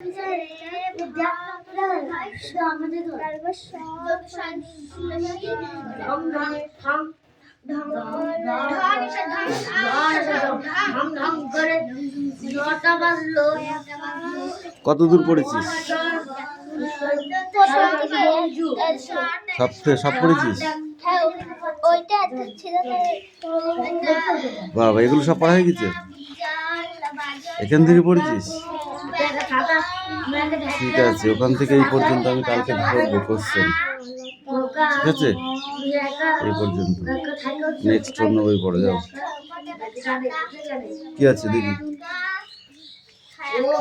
কত দূর পড়েছিস? সব পড়েছিস? বাবা, এগুলো সব পড়া হয়ে গেছে? এখান থেকে পড়েছিস? ঠিক আছে, ওখান থেকে এই পর্যন্ত আমি কালকে ধরবো কোশ্চেন। ঠিক আছে, এই পর্যন্ত। নেক্সট অন্য বই পড়ে যাও। কি আছে দেখি?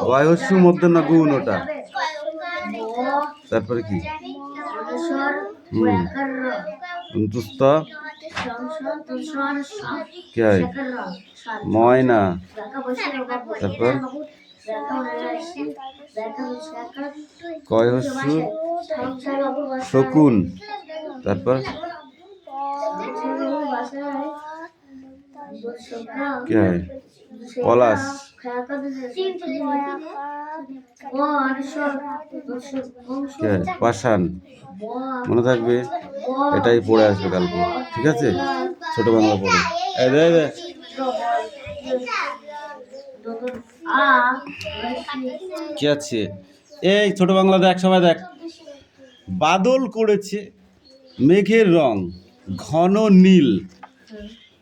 বয়স্য মধ্যে না গুণ ওটা। তারপরে কি? অন্তুস্ত क्या है? ময়না। তারপর কয়হস্য শকুন। তারপর क्या है? পলাশ। क्या है? পাষাণ। মনে থাকবে, এটাই পড়ে আসবে কালকে। ঠিক আছে, ছোট বাংলা পড়ে। কি আছে? এই ছোট বাংলা দেখ, সবাই দেখ। বাদল করেছে মেঘের রং ঘন নীল।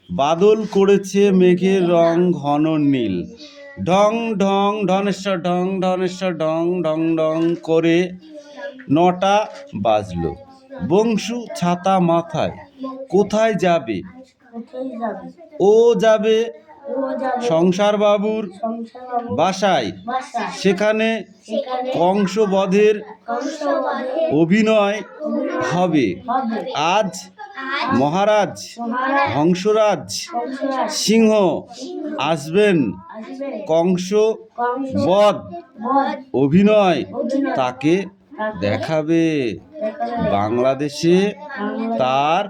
বাদল করেছে মেঘের রং ঘন নীল। ঢং ঢং ধনেশ্বর ঢং ধনেশ্বর ঢং ঢং ঢং করে 9টা বাজলো। বংশু ছাতা মাথায় কোথায় যাবে? ও যাবে সংসার বাবুর বাসায়। সেখানে কংসবধের অভিনয় হবে। আজ মহারাজ হংসরাজ সিংহ আসবেন কংস বধ অভিনয় তাকে দেখাবে। বাংলাদেশে তার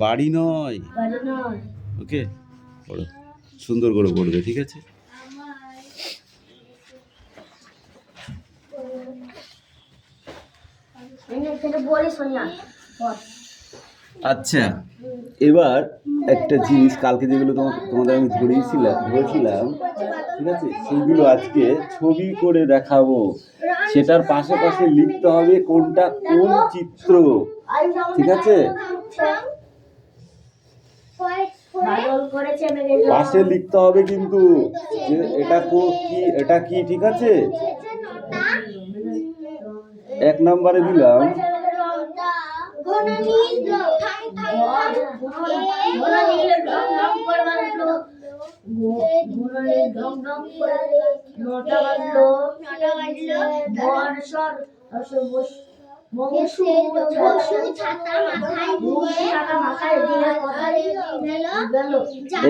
বাড়ি নয়। ওকে, পড়ো, সুন্দর করে পড়বে। ঠিক আছে, আচ্ছা। এবার একটা জিনিস, কালকে যেগুলো তোমাদের আমি ধরেছিলাম, ঠিক আছে, সেগুলো আজকে ছবি করে দেখাবো। সেটার পাশে পাশে লিখতে হবে কোনটা কোন চিত্র। ঠিক আছে, পাশে লিখতে হবে কিন্তু যে এটা কি, এটা কি। ঠিক আছে, 1 নম্বরে দিলাম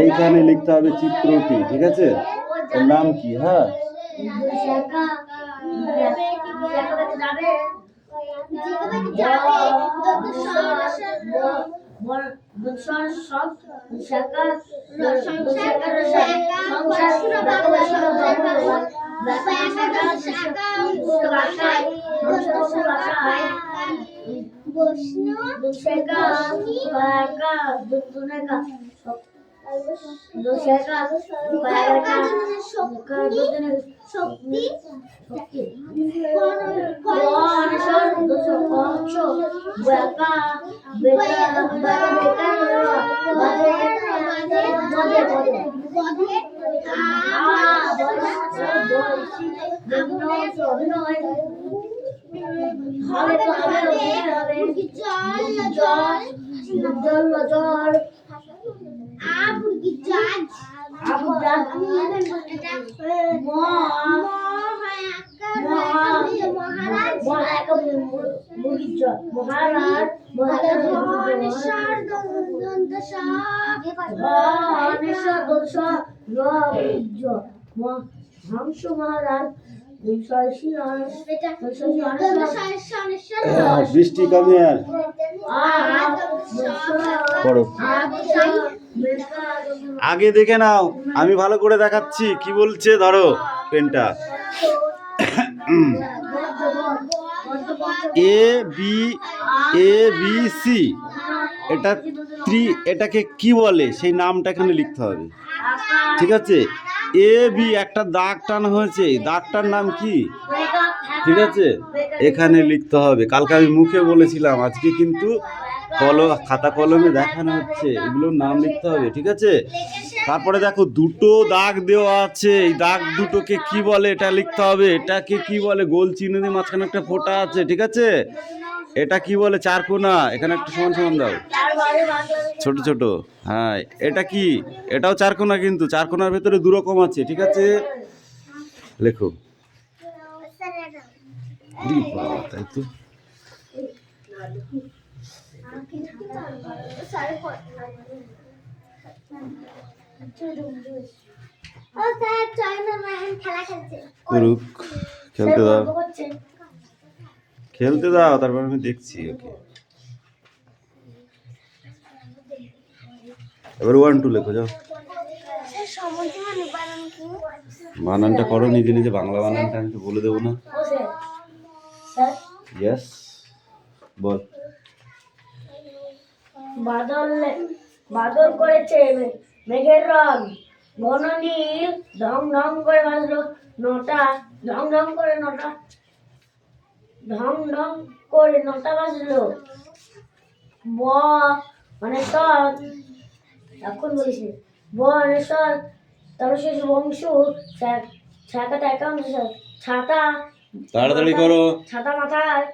এইখানে লিখতে হবে চিত্রটি। ঠিক আছে, এর নাম কি? হ্যাঁ, হংস মহারাজ বৃষ্টি কমে আর পড়ো। আগে দেখে নাও, আমি ভালো করে দেখাচ্ছি কি বলছে। ধরো পেনটা। এ বি সি, এটা এটাকে কি বলে সেই নামটা এখানে লিখতে হবে, ঠিক আছে? এ বি একটা দাগ টানা হয়েছে, দাগটার নাম কি, ঠিক আছে? এখানে লিখতে হবে। কালকে আমি মুখে বলেছিলাম, আজকে কিন্তু খাতা কলমে দেখানো হচ্ছে, এগুলোর নাম লিখতে হবে, ঠিক আছে? তারপরে দেখো দুটো দাগ দেওয়া আছে, এই দাগ দুটোকে কি বলে এটা লিখতে হবে। এটাকে কি বলে? গোল চিহ্ন দিয়ে মাঝখানে একটা ফোঁটা আছে, ঠিক আছে? এটা কি বলে? চারকোনা, এখানে একটা সমান সমান দাও, ছোট ছোট। হ্যাঁ, এটা কি? এটাও চারকোনা, কিন্তু চারকোনার ভেতরে দু রকম আছে, ঠিক আছে? লেখো। তাই তো, করুক, খেলতে দাও, খেলতে দাও, তারপর আমি দেখছি। ওকে, এবার 1 2 লেখো, যাও। বানানটা করো নিজে নিজে, বাংলা বানানটা আমি তো বলে দেবো না। ইয়েস, বল। বাদল করেছে মেঘের রং, ঘন নীল, ঢং ঢং করে বাজলো নটা, ঢং ঢং করে নটা, ঢং ঢং করে নটা বাজলো। ব মানে সৎ, এখন বলিস ব মানে সৎ, তারপর শেষ বংশ, ছাতা একাউন্ট, ছাতা, তাড়াতাড়ি করো, ছাতা মাথায়,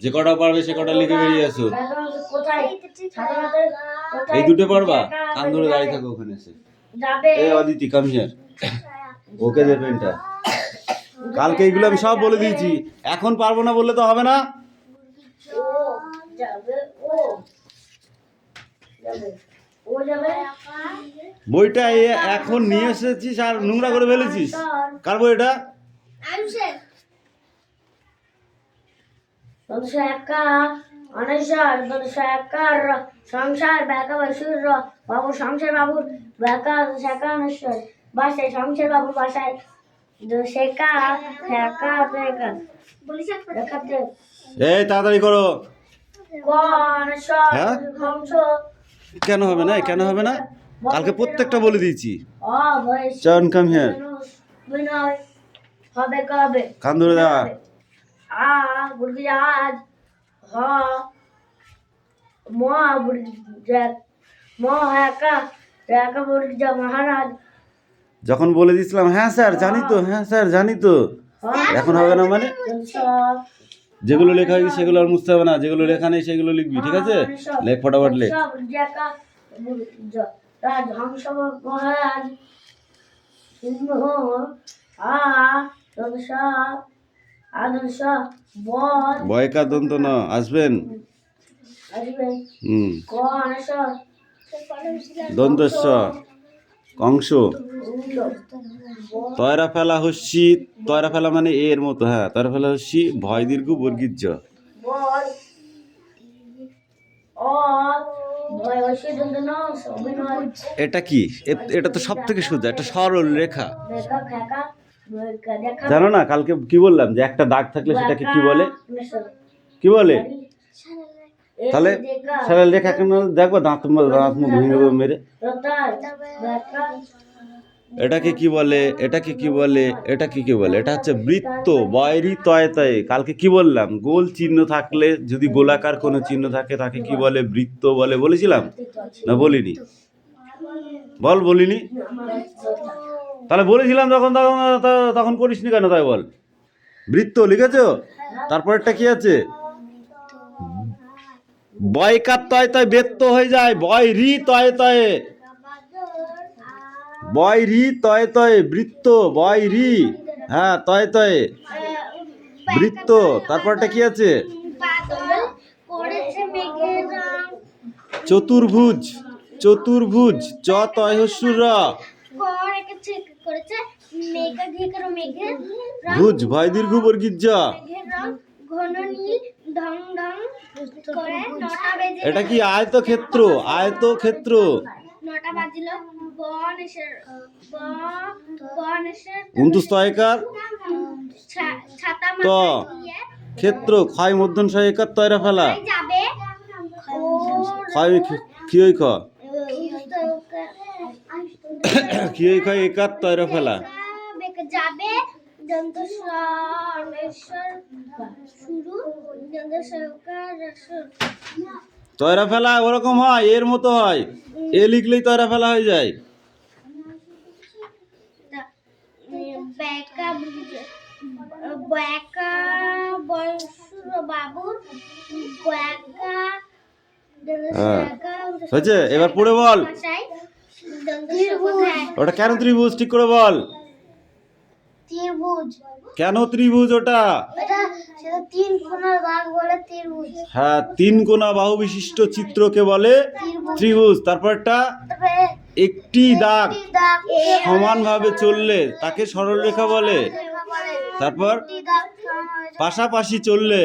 যে কটা পারবে সে কটা লিখে বেরিয়ে আসো। কোথায় ছাতা মাথায়, এই দুটো পারবা? কান ধরে দাঁড়িয়ে থাকো ওখানে এসে। যাবে এই অদিতি, কাম হিয়ার, ওকে দে পেনটা। কালকে এইগুলো আমি সব বলে দিয়েছি, এখন পারবো না বললে তো হবে না। ও যাবে, ও যাবে, ও যাবে। বইটা এখন নিয়ে এসেছিস আর নোংরা করে ফেলেছিস। কার বই এটা? একা অনেশ্বর, একার সংসার ব্যাকা বসুর বাবু, সংসার বাবুর ব্যাকা শেখা অনেশ্বর, বাসায় সংসার বাবুর বাসায় শেখা ফেকা ফেকা দেখাতে। এই তাড়াতাড়ি করো। অনেশ্বর হ্যাঁ? ধ্বংস। কেন হবে না? কেন হবে না? কালকে প্রত্যেকটা বলে দিয়েছি। অবশ্য চন, কাম হিয়ার। বিনয় হবে কবে? কান ধরে দেওয়া। বুড়ি আজ, হ ম বুড়ি ম একা একা বুড়ি যা মহারাজ। যখন বলে দিয়েছিলাম হ্যাঁ স্যার জানি তো, হ্যাঁ স্যার জানি তো, এখন হবে না মানে? যেগুলো লেখা হয়েছে সেগুলো আর মুছতে হবে না, যেগুলো লেখা নেই সেগুলো লিখবি, ঠিক আছে? লেখ, ফটাফট লেখ। ধ্বংস মহারাজ আদর্শ বয়কা দন্ত ন আসবেন। দন্তস্ব কংস, তয়রা ফেলা হস্যি, তয়রা ফেলা মানে এর মতো, হ্যাঁ, তয়রা ফেলা হস্যি, ভয় দীর্ঘ বর্গীর জ। এটা কি? এটা তো সব থেকে সোজা, এটা সরল রেখা, জানো না? কালকে কি বললাম যে একটা দাগ থাকলে সেটাকে কি বলে? কি বলে? তাহলে সরল রেখা কেন দেখবো? দাঁত মুখ ভেঙে দেবো মেরে। এটাকে কি বলে? এটাকে কি বলে? এটাকে কি বলে? এটা হচ্ছে বৃত্ত, বয়রি তয়ে তয়ে। কালকে কি বললাম? গোল চিহ্ন থাকলে, যদি গোলাকার কোনো চিহ্ন থাকে তাকে কি বলে? বৃত্ত বলে। বলেছিলাম না বলিনি? বল, বলিনি? তাহলে বলেছিলাম তখন, তখন করিসনি কেন? তাই বল। বৃত্ত লিখেছো? তারপরেরটা কি আছে? বয়কার তয় তয় বেত্ত হয়ে যায়, বয় রি তয়ে তয়ে, বয় রি তয়ে তয়ে বৃত্ত, বয় রি, হ্যাঁ, তয়ে তয়ে বৃত্ত। তারপরটা কি আছে? চতুর্ভুজ, চতুর্ভুজ, চ তয় হস্যুর র, ভুজ, ভয় দীর্ঘ বর্গীর জ। এটা কি? আয়তক্ষেত্র, আয়তক্ষেত্র। উনতুস্তয়কার ছাতা ত মাথায় দিয়ে ক্ষেত্র ক্ষয় মধ্যম সহায় একার তয়রা ফেলা যাবে ওর ক্ষয় কি ওই খ কি ওই ক্ষয় একার তয়রা ফেলা যাবে দন্তস্বরেশ্বর শুরু দন্তস্বরেশ্বর তয়রা ফেলা ওরকম হয়, এর মতো হয়, এ লিখলেই তয়রা ফেলা হয়ে যায়। ব্যাকা ব্যাকা বয়সুর বাবুর ব্যাকা হ্যাঁ হয়েছে, এবার পড়ে বল ওটা কেন ত্রিভুজ, ঠিক করে বল ত্রিভুজ কেন ত্রিভুজ ওটা। এটা সেটা তিন কোণার দাগ বলে ত্রিভুজ। হ্যাঁ, তিন কোণা বাহু বিশিষ্ট চিত্রকে বলে ত্রিভুজ। তারপরটা তারপরে একটি দাগ একটি দাগ সমানভাবে চললে তাকে সরলরেখা বলে। বলে। তারপর একটি দাগ সমানভাবে পাশাপাশি চললে,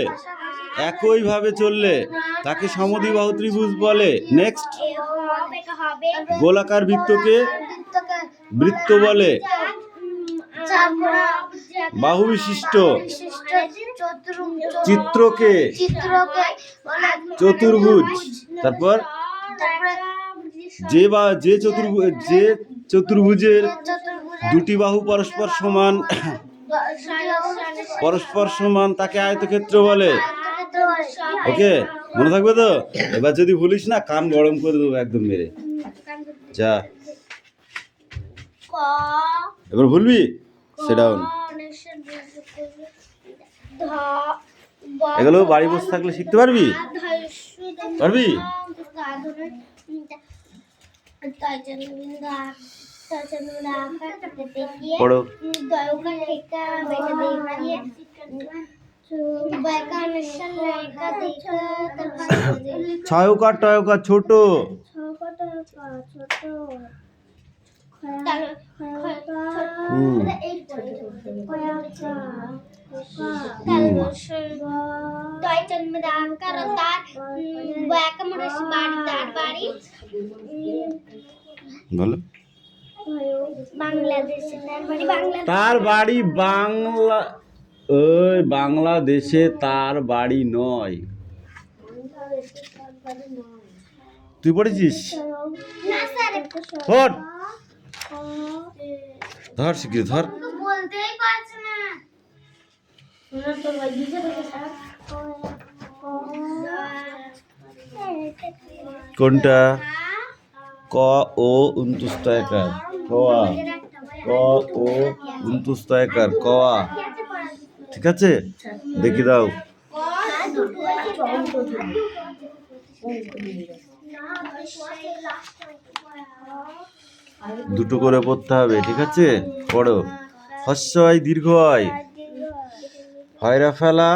একইভাবে চললে তাকে সমদ্বিবাহু ত্রিভুজ বলে। নেক্সট, হবে গোলাকার বৃত্তকে বৃত্তকে বৃত্ত বলে। চার কোণা বাহু বিশিষ্ট বিশিষ্ট চিত্রকে চিত্রকে বলে চতুর্ভুজ। তারপর তারপরে যে চতুর্ভুজের চতুর্ভুজের দুটি বাহু পরস্পর সমান তাকে আয়তক্ষেত্র বলে। ওকে, মনে থাকবে তো? এবার যদি ভুলিস না কান গরম করে দেবো একদম মেরে। যা, এবার ভুলবি সেটা এগুলো বাড়ি বসে থাকলে শিখতে পারবি। পারবি? পড়ো। ছয়কার টয়কার ছোট, হুম বলো। তার বাড়ি বাংলা, ওই বাংলাদেশে তার বাড়ি নয়। তুই পড়েছিস? ধর ধর শিখি ধর। বলতেই পারছে না। কোনটা? ক ও উন্তুস্তায়কার কওয়া, ক ও উন্তুস্তায়কার কওয়া। ঠিক আছে, দেখি দাও। দুটো করে পড়তে হবে, ঠিক আছে? পড়ো। হস্যই দীর্ঘই হয়রা ফেলা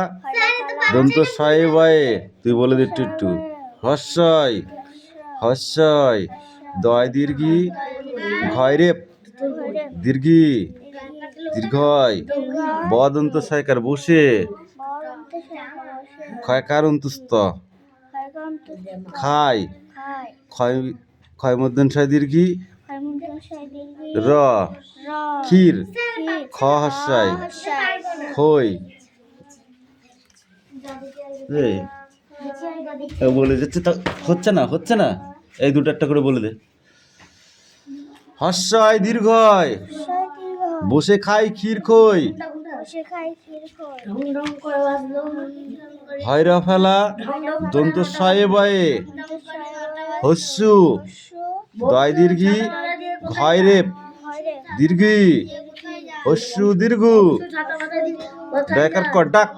দন্ত শয়ে বয়ে। তুই বলে দে একটু একটু। হস্যই দয় দীর্ঘি ঘয়রে দীর্ঘি দীর্ঘয় বদন্ত সয়কার বসে ক্ষয়কার অন্তুস্ত খায় ক্ষয় ক্ষয় মধ্যশয় দীর্ঘি র ক্ষীর খ হস্যই খই। বলে যাচ্ছে তা হচ্ছে না এই দুটো একটা করে বলে দে। হস্যই দীর্ঘয় বসে খাই ক্ষীর খই হয়রা ফেলা দন্ত শয়ে বয়ে হস্যু দয় দীর্ঘি ঘয়রে দীর্ঘি হস্যু দীর্ঘ ডয়কার ক ডাক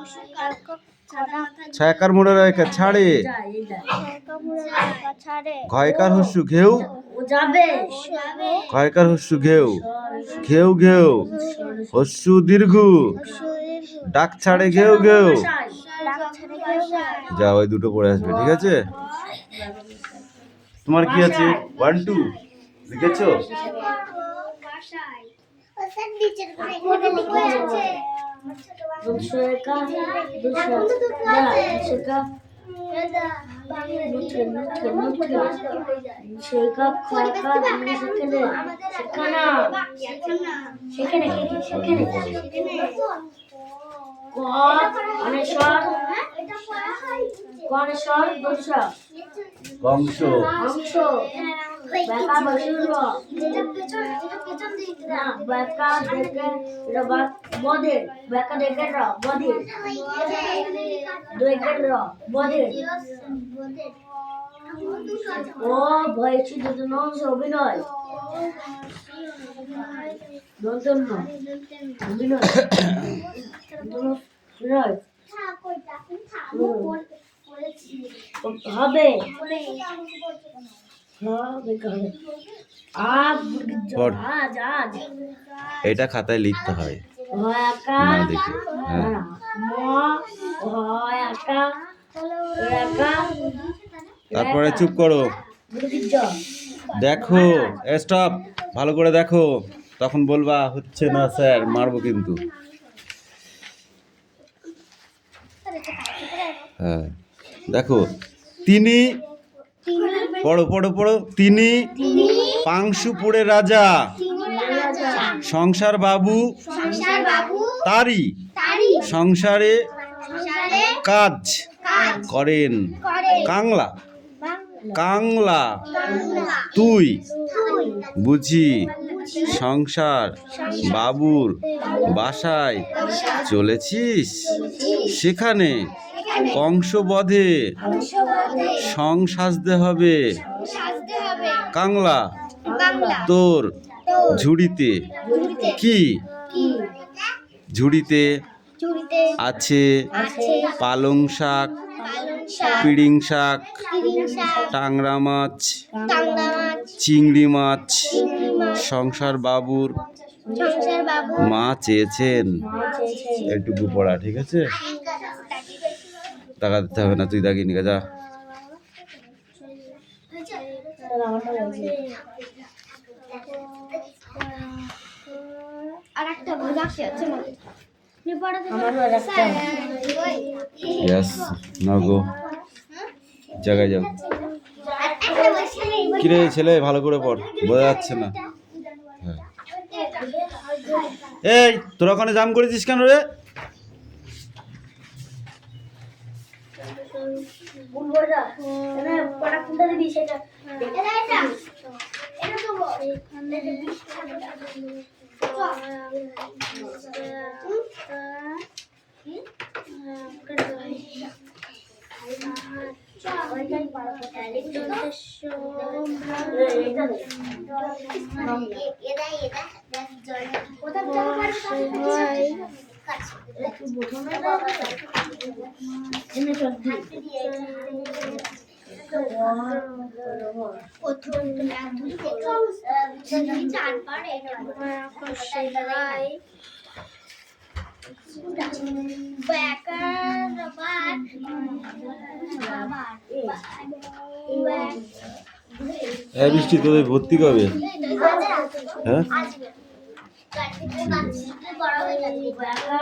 ছায়াকার মোড়ে রয়কার ছাড়ে ঘয়কার হস্যু ঘেউ ঘয়কার হস্যু ঘেউ ঘেউ ঘেউ হস্যু দীর্ঘ ডাক ছাড়ে ঘেউ ঘেউ। যা, ওই দুটো পড়ে আসবে, ঠিক আছে? তোমার কি আছে? 1 2 লিখেছো? ক অনেশ্বর কনেশ্বর দোষ কংস অংশ বেকা বসুর না বেকা দেখে এটা বদের বেকা দেখে র বদের দেখে র বদের ও ভয়ছি দুজন অভিনয় দন্তন্য অভিনয় অভিনয় হবে পড়। আজ আজ এটা খাতায় লিখতে হয় একা না দেখে। হ্যাঁ একা একা তারপরে চুপ করো, দেখো, স্টপ, ভালো করে দেখো, তখন বলবা হচ্ছে না স্যার, মারবো কিন্তু। হ্যাঁ দেখো, তিনি, পড়ো পড়ো পড়ো, তিনি পাংশুপুরের রাজা, সংসার বাবু তারই সংসারে কাজ করেন। কাংলা কাংলা তুই বুঝি সংসার বাবুর বাসায় চলেছিস, সেখানে কংসবধে সং সাজতে হবে। কাংলা তোর ঝুড়িতে কি? ঝুড়িতে আছে পালং শাক, পিড়িং শাক, টাংরা মাছ, চিংড়ি মাছ। সংসার বাবুর মা চেয়েছেন। একটুকু পড়া, ঠিক আছে? টাকা দিতে হবে না, তুই দাগিয়ে নিয়ে যা। আর একটা বই বাকি আছে না? তুমি পড়াতে ইয়েস, নাও গো, জায়গায় যাও। কিরে ছেলে, ভালো করে পড়, বোঝা যাচ্ছে না। হ্যাঁ, এই তোরা ওখানে জাম করেছিস কেন রে? এই বৃষ্টি, তোদের ভর্তি কবে? হ্যাঁ, বেকা